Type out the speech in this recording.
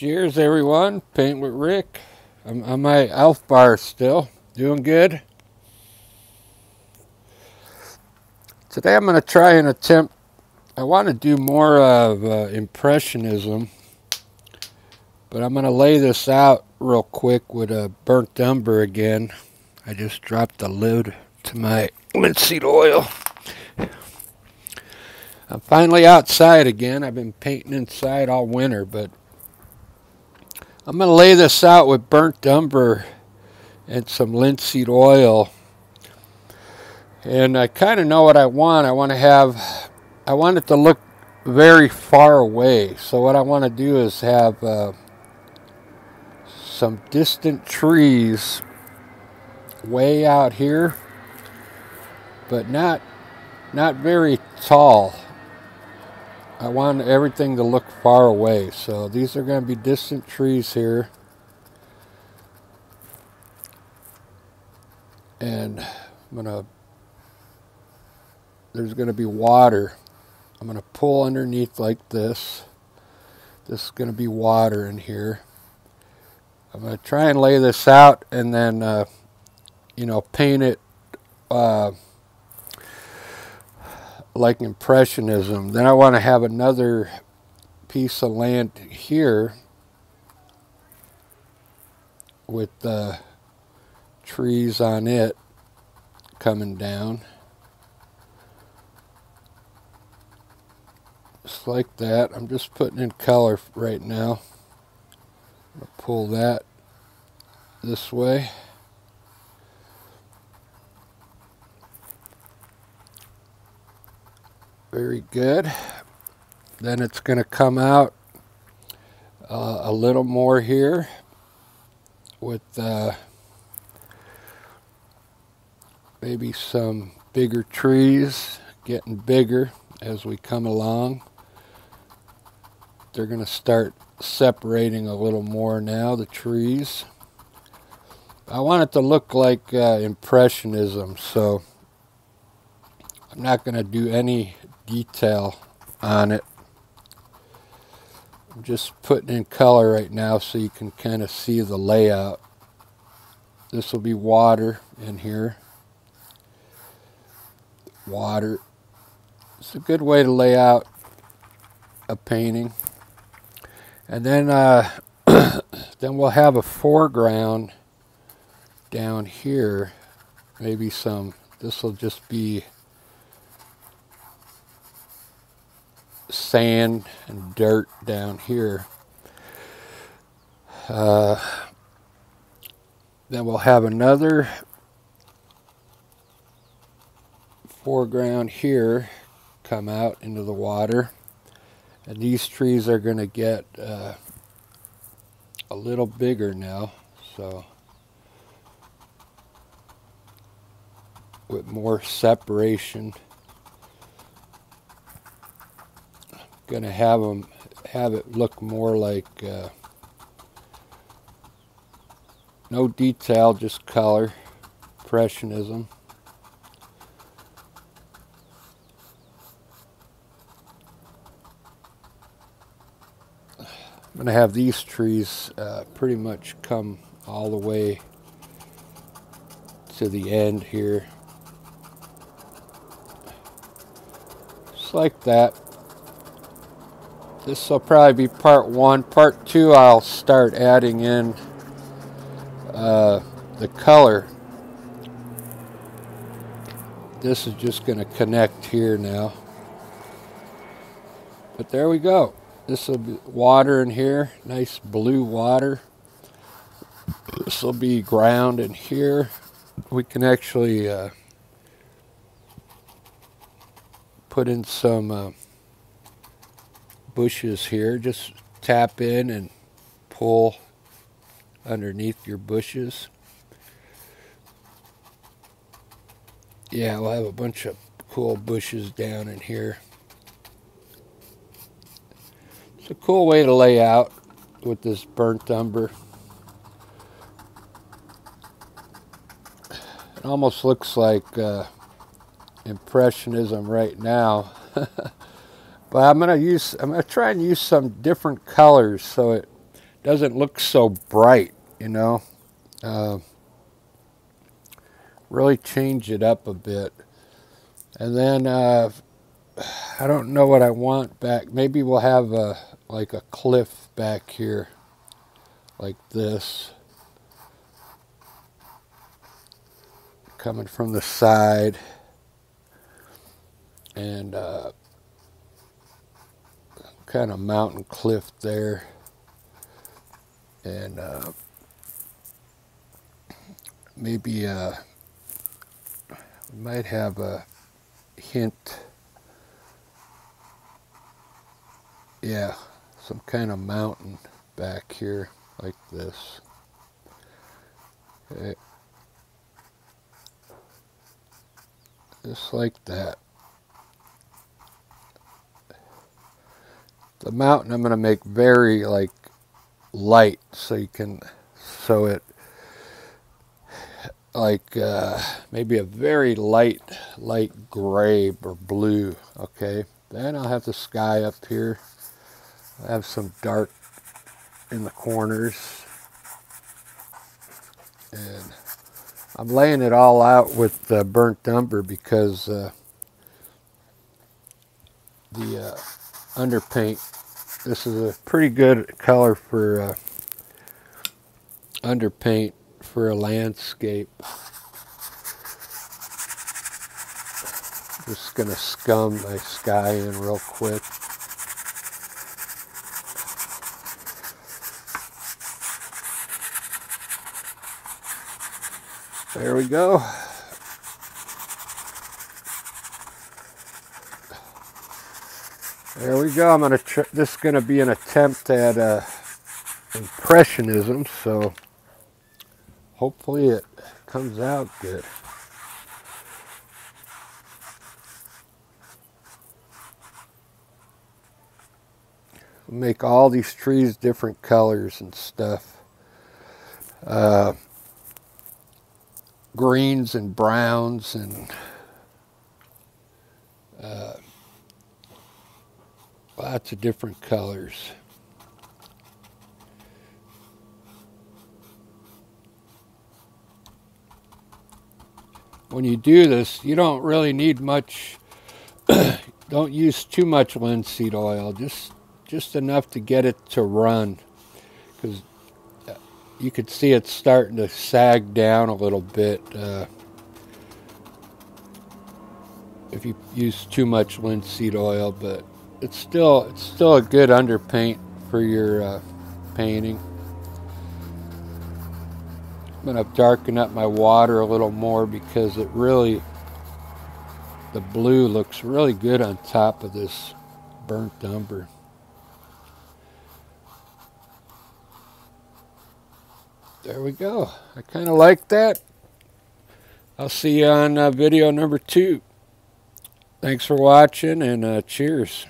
Cheers, everyone. Paint with Rick. I'm on my Elf bar still. Doing good. Today I'm going to try and attempt, I want to do more of Impressionism, but I'm going to lay this out real quick with a burnt umber again. I just dropped the lid to my linseed oil. I'm finally outside again. I've been painting inside all winter, but I'm going to lay this out with burnt umber and some linseed oil. And I kind of know what I want. I want it to look very far away. So what I want to do is have some distant trees way out here, but not very tall. I want everything to look far away. So these are going to be distant trees here. And there's going to be water. I'm going to pull underneath like this. This is going to be water in here. I'm going to try and lay this out and then, paint it like Impressionism. Then I want to have another piece of land here with trees on it coming down. Just like that. I'm just putting in color right now. I'm going to pull that this way. Very good. Then it's going to come out a little more here with maybe some bigger trees getting bigger as we come along. They're going to start separating a little more now, the trees. I want it to look like Impressionism, so I'm not going to do any detail on it. I'm just putting in color right now so you can kind of see the layout. This will be water in here. Water. It's a good way to lay out a painting. And then then we'll have a foreground down here. Maybe this will just be sand and dirt down here. Then we'll have another foreground here come out into the water. And these trees are going to get a little bigger now, so with more separation. I'm going to have it look more like no detail, just color, Impressionism. I'm going to have these trees pretty much come all the way to the end here. Just like that. This will probably be part one. Part two, I'll start adding in the color. This is just going to connect here now. But there we go. This will be water in here, nice blue water. This will be ground in here. We can actually put in some bushes here. Just tap in and pull underneath your bushes. Yeah, we'll have a bunch of cool bushes down in here. It's a cool way to lay out with this burnt umber. It almost looks like Impressionism right now. But I'm gonna try and use some different colors so it doesn't look so bright, you know. Really change it up a bit. And then I don't know what I want back. Maybe we'll have like a cliff back here, like this, coming from the side, and kind of mountain cliff there, and maybe we might have a hint, yeah, some kind of mountain back here like this. Okay. Just like that. The mountain I'm going to make very like light, so you can, so it like maybe a very light gray or blue. Okay, then I'll have the sky up here. I have some dark in the corners, and I'm laying it all out with burnt umber because the underpaint, this is a pretty good color for underpaint for a landscape. Just gonna scum my sky in real quick. There we go. There we go. I'm gonna this is gonna be an attempt at Impressionism, so hopefully it comes out good. Make all these trees different colors and stuff. Greens and browns and lots of different colors. When you do this, you don't really need much, don't use too much linseed oil, just enough to get it to run, because you could see it's starting to sag down a little bit if you use too much linseed oil, but it's still a good underpaint for your painting. I'm going to darken up my water a little more because it really, the blue looks really good on top of this burnt umber. There we go. I kind of like that. I'll see you on video number 2. Thanks for watching, and cheers.